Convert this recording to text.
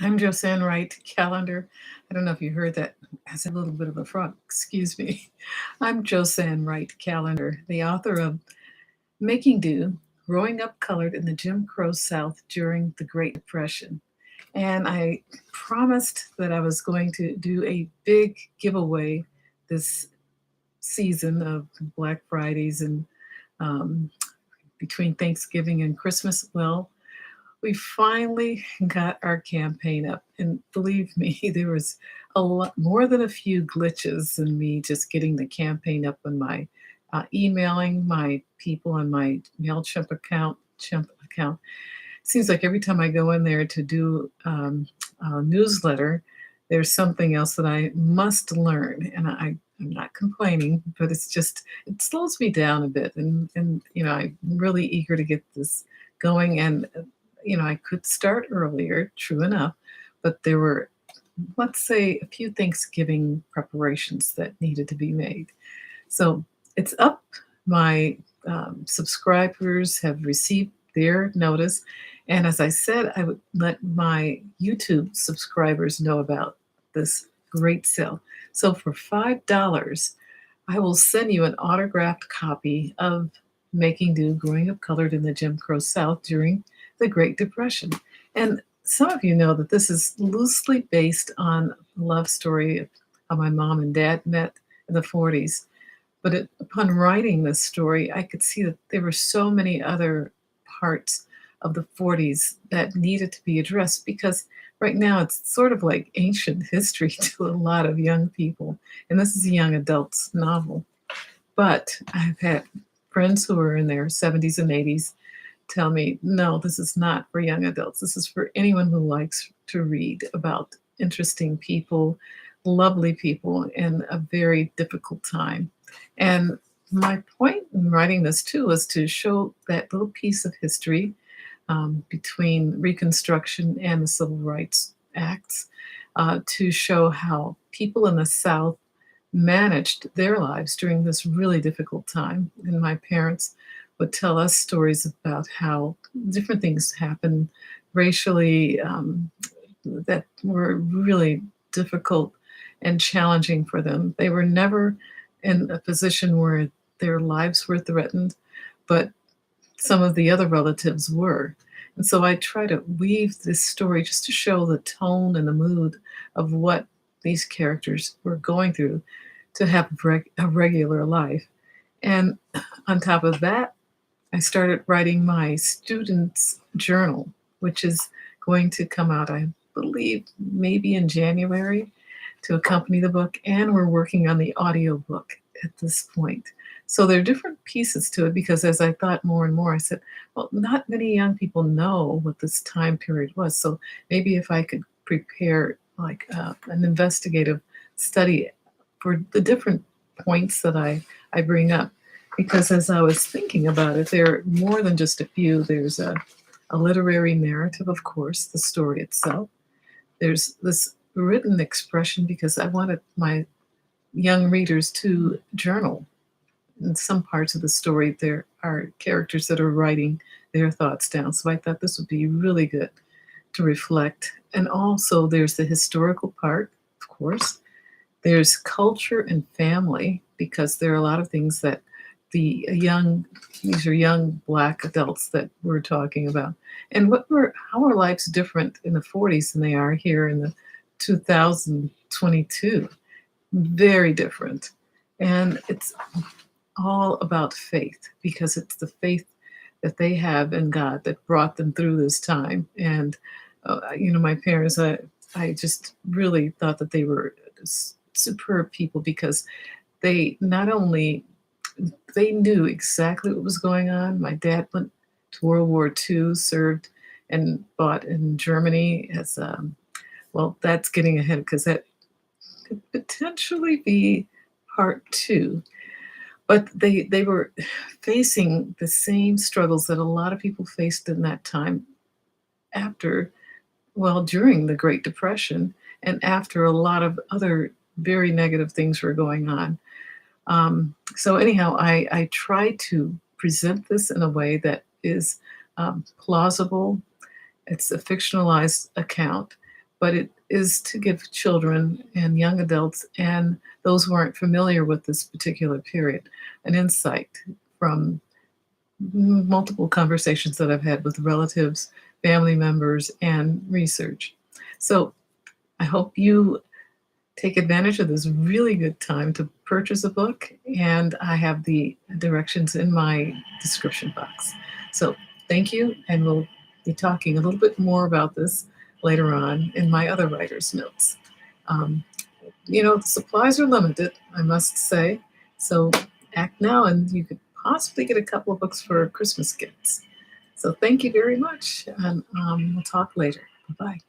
I'm Josanne Wright Calendar. I don't know if you heard that as a little bit of a frog. Excuse me. I'm Josanne Wright Calendar, the author of Making Do, Growing Up Colored in the Jim Crow South During the Great Depression. And I promised that I was going to do a big giveaway this season of Black Fridays and um, between Thanksgiving and Christmas. Well, we finally got our campaign up. And believe me, there was a lot more than a few glitches in me just getting the campaign up on my emailing my people on my MailChimp account. Chimp account. Seems like every time I go in there to do a newsletter, there's something else that I must learn. And I'm not complaining, but it's just, it slows me down a bit. And I'm really eager to get this going. And I could start earlier, true enough, but there were, let's say, a few Thanksgiving preparations that needed to be made. So it's up. My subscribers have received their notice. And as I said, I would let my YouTube subscribers know about this great sale. So for $5, I will send you an autographed copy of Making Do, Growing Up Colored in the Jim Crow South During the Great Depression. And some of you know that this is loosely based on a love story of how my mom and dad met in the 40s. But upon writing this story, I could see that there were so many other parts of the 40s that needed to be addressed because right now it's sort of like ancient history to a lot of young people. And this is a young adult's novel. But I've had friends who are in their 70s and 80s tell me, no, this is not for young adults. This is for anyone who likes to read about interesting people, lovely people in a very difficult time. And my point in writing this too was to show that little piece of history between Reconstruction and the Civil Rights Acts to show how people in the South managed their lives during this really difficult time. And my parents would tell us stories about how different things happened racially that were really difficult and challenging for them. They were never in a position where their lives were threatened, but some of the other relatives were. And so I try to weave this story just to show the tone and the mood of what these characters were going through to have a regular life. And on top of that, I started writing my students' journal, which is going to come out, I believe, maybe in January to accompany the book. And we're working on the audio book at this point. So there are different pieces to it because as I thought more and more, I said, well, not many young people know what this time period was. So maybe if I could prepare like an investigative study for the different points that I bring up. Because as I was thinking about it, there are more than just a few. There's a literary narrative, of course, the story itself. There's this written expression because I wanted my young readers to journal. In some parts of the story, there are characters that are writing their thoughts down. So I thought this would be really good to reflect. And also, there's the historical part, of course. There's culture and family because there are a lot of things that these are young Black adults that we're talking about. And how are lives different in the 40s than they are here in the 2022? Very different. And it's all about faith because it's the faith that they have in God that brought them through this time. And, my parents, I just really thought that they were superb people because they not only they knew exactly what was going on. My dad went to World War II, served and fought in Germany as well. That's getting ahead because that could potentially be part two. But they were facing the same struggles that a lot of people faced in that time after, well, during the Great Depression and after a lot of other very negative things were going on. So anyhow, I try to present this in a way that is plausible. It's a fictionalized account, but it is to give children and young adults and those who aren't familiar with this particular period an insight from multiple conversations that I've had with relatives, family members, and research. So I hope you take advantage of this really good time to purchase a book, and I have the directions in my description box. So thank you, and we'll be talking a little bit more about this later on in my other writer's notes. Um, the supplies are limited, I must say, so act now and you could possibly get a couple of books for Christmas gifts. So thank you very much, and we'll talk later. Bye-bye.